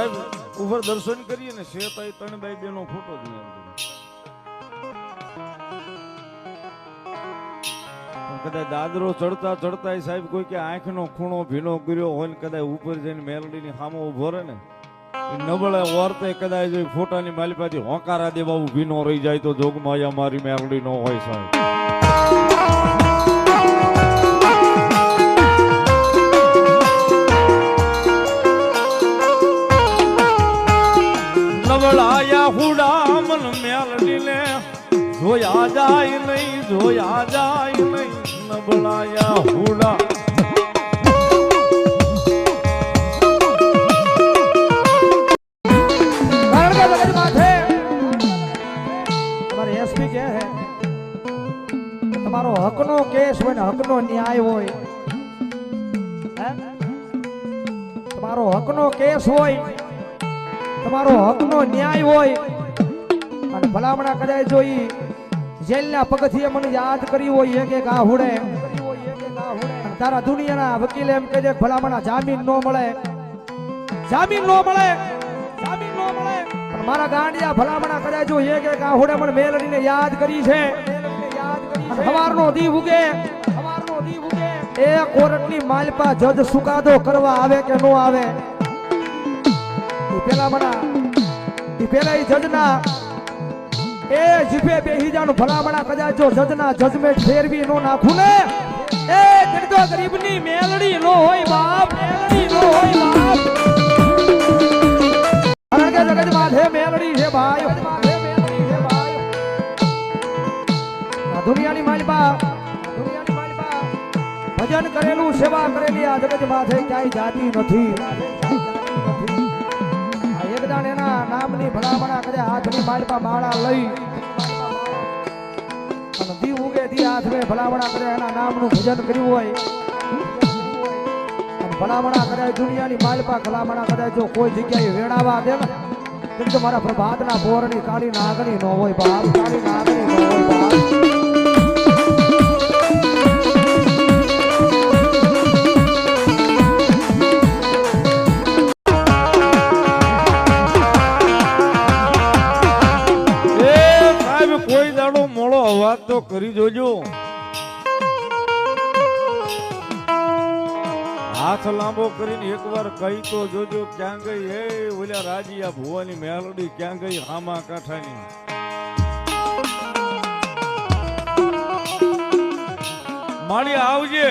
સાહેબ ઉપર દર્શન કરીએ ને શેતાઈ ત્રણબાઈ બેનો ફોટો જ નહીં. કદાચ દાદરો ચડતા ચડતા સાહેબ કોઈ કે આંખનો ખૂણો ભીનો કર્યો હોય ને કદાચ ઉપર જઈને મેલડીની સામે ઉભો રહે ને નબળે વર્તે કદાચ ફોટાની માલિપાથી હોંકારા દેવા ભીનો રહી જાય તો જોગમાં મારી મેલડી નો હોય સાહેબ. નબળાયા હુડા મન મેલડીને જોયા જાય નહીં, જોયા જાય નહીં. નબળાયા હુડા તમારો હકનો કેસ હોય ને હકનો ન્યાય હોય, તમારો હકનો કેસ હોય, તમારો હકનો ન્યાય હોય અને ભલામણા કદાચ જોઈ જેલના પગથિયે મને યાદ કરી હોય એક આ હુડે તારા દુનિયાના વકીલ એમ કહે છે ભલામણા જામીન ન મળે, જામીન ન મળે, જામીન ન મળે. પણ મારા ગાંડિયા ભલામણા કદાચ જો એક આ હુડે મને મેલડીને યાદ કરી છે. સવારનો દી ઉગે, સવારનો દી ઉગે એ કોર્ટની માલપા જજ સુકાદો કરવા આવે કે નો આવે પેલા મના પેલા ઈ જજના એ જીભે બેહી જાનું ભલામણા કદાચ જો જજના જજમેન્ટ ફેરવી નો નાખું ને એ ગણતો ગરીબની મેલડી નો હોય બાપ, મેલડી નો હોય બાપ. કારણ કે જગત માથે મેલડી છે ભાઈ, દુનિયાની માલપા, દુનિયાની માલપા ભજન કરેલું સેવા કરેલી આ જગત માથે ક્યાંય જાતી નથી. એકદાન એના નામની ભલામણા કરે હાથની માલપા માળા લઈ અને દી ઉગે દી હાથમે ભલામણા કરે એના નામનું ભજન કર્યું હોય અને ભલામણા કરે દુનિયાની માલપા ભલામણા કરે જો કોઈ જગ્યાએ વેણાવા દે ને તેમ તો મારા પ્રભાતના પોરની કાળી નાગણી નો હોય બાપ, કાળી નાગણી નો હોય બાપ. વાત તો કરી જોજો. હાથ લાંબો કરીને એકવાર કહી તો જોજો ક્યાં ગઈ હે ઓલા રાજીયા ભુવાની મેલડી, ક્યાં ગઈ હામા કાંઠાની. માળી આવજે,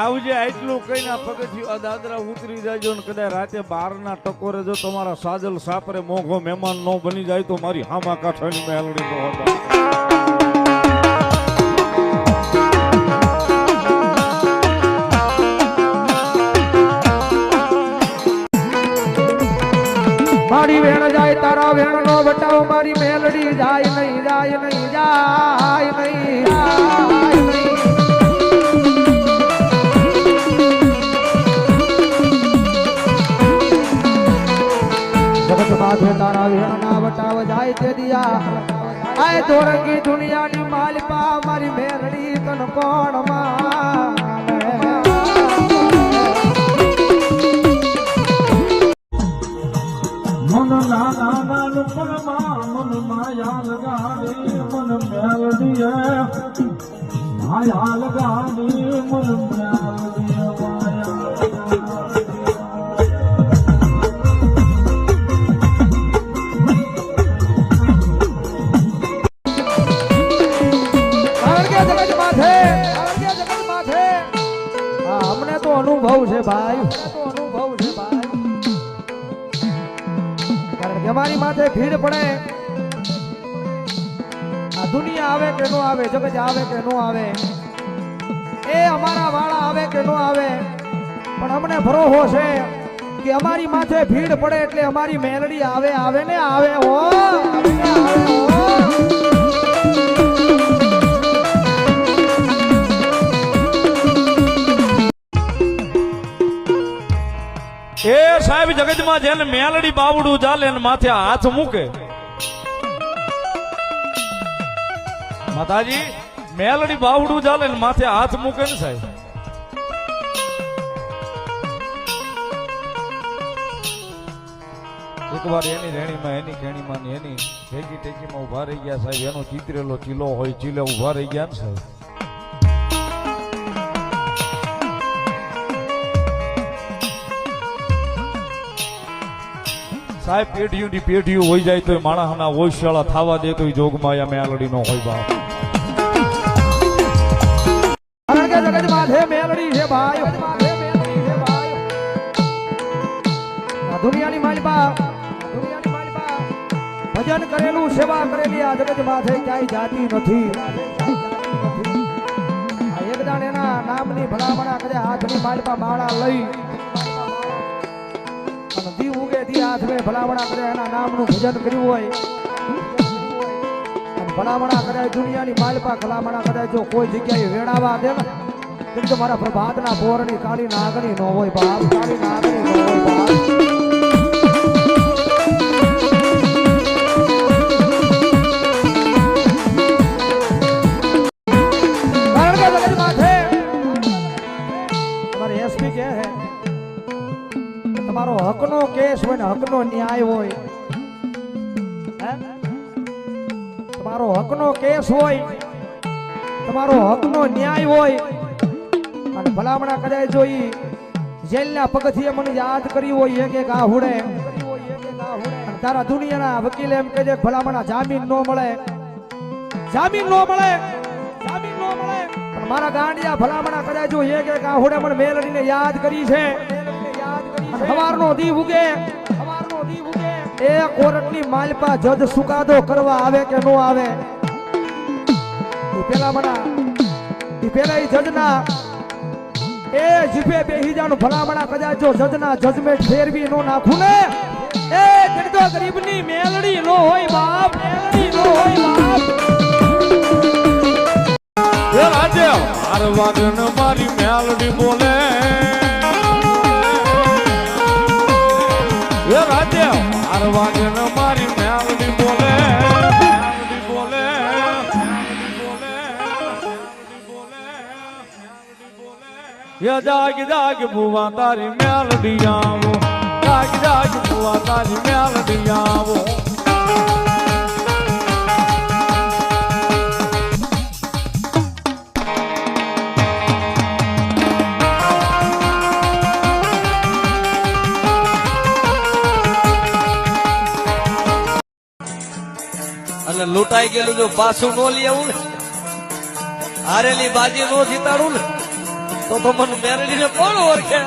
આવજે આટલું કઈ પગથિયું દાદરા ઉતરી જાયજો ને કદાચ રાતે 12 ના ટકોરે જો તમારા સાજલ સાપરે મોઘો મહેમાન નો બની જાય તો મારી હામા કાંઠાની મેલડી નો હતા. મારી વેણ જાય તારા વેણ નો બટાવ મારી મેલડી જાય નહીં, જાય નહીં, જાય નહીં, જાય નહીં. જગત માથે તારા વેણ ના બટાવ જાય તે દિયા આય દોરંગી દુનિયાની માલપા મારી મેલડી તન કોણ માને. મન નાના નાનપણમાં મન માયા લગાડી મન મેલડીએ માયા લગાડી મન મેલડીએ માયા. અમને તો અનુભવ છે ભાઈ, અનુભવ છે ભાઈ. કારણ કે અમારી માથે ભીડ પડે આ દુનિયા આવે કે નો આવે, જગત આવે કે નો આવે, એ અમારા વાળા આવે કે નો આવે, પણ અમને ભરોસો છે કે અમારી માથે ભીડ પડે એટલે અમારી મેલડી આવે, આવે ને આવે હો, આવે ને આવે હો. એ સાહેબ જગતમાં જેને મેલડી બાવડું ચાલે ને માથે હાથ મૂકે, માતાજી મેલડી બાવડું ચાલે ને માથે હાથ મૂકે ને સાહેબ એકવાર એની રેણીમાં એની ખેણીમાં ને એની ભેગી ટેકીમાં ઉભા રહી ગયા સાહેબ. એનો ચિતરેલો ચીલો હોય ચીલે ઉભા રહી ગયા ને સાહેબ. સાહેબ પેઢીઓની પેઢીઓ હોય જાય તો માણસના ઓશિયાળા થવા દે તો જોગમાયા મેલડી નો હોય બાપ. કારણ કે જગત માથે મેલડી છે ભાઈ. આ દુનિયાની માલિકા ભજન કરેલું સેવા કરેલી આ જગત માથે ક્યાંય જાતી નથી. આ એક દાણ એના નામની ભલામણા કરે હાથની માલિકા માળા લઈ અને દી ઉગે દી હાથમે ભલામણા કરે એના નામનું ભજન કર્યું હોય અને ભલામણા કરે દુનિયાની માલિકા ભલામણા કરે જો કોઈ જગ્યાએ વેણાવા દે ને તેમ તો મારા પ્રભાતના પોરની કાળી નાગણી નો હોય બાપ. કાળી નાગણી નો હોય બાપ. તમારો હકનો કેસ હોય ને હકનો ન્યાય હોય, તમારો હકનો કેસ હોય, તમારો હકનો ન્યાય હોય અને ભલામણા કદાચ જો ઈ જેલના પગથિયે મને યાદ કરી હોય એક આ હુડે તારા દુનિયાના વકીલ એમ કહે છે ભલામણા જામીન નો મળે, જામીન નો મળે, જામીન નો મળે. પણ મારા ગાંડિયા ભલામણા કદાચ જો એક આ હુડે મને મેલડીને યાદ કરી છે. સવારનો દી ઉગે, સવારનો દી ઉગે એ કોર્ટની માલપા જજ સુકાદો કરવા આવે કે નો આવે પેલા મના પેલા ઈ જજના એ જીભે બેહી જાનું ભલામણા કદાચ જો જજના જજમેન્ટ ફેરવી નો નાખું ને એ જડતો ગરીબની મેલડી નો હોય બાપ, મેલડી નો હોય બાપ. એ રાજે આરવાગન મારી મેલડી બોલે, એ રાજે આરવાગન મારી મેલડી બોલે, મેલડી બોલે, મેલડી બોલે, મેલડી બોલે, મેલડી બોલે. એ જાગ જાગ ભુવા તારી મેલડી આવો, જાગ જાગ ભુવા તારી મેલડી આવો. અને લૂંટાઈ ગયેલું જો પાછું નો લઈ આવું ને, હારેલી બાજી નો જીતાડું ને તો મને મેરડીને કોણ ઓળખે?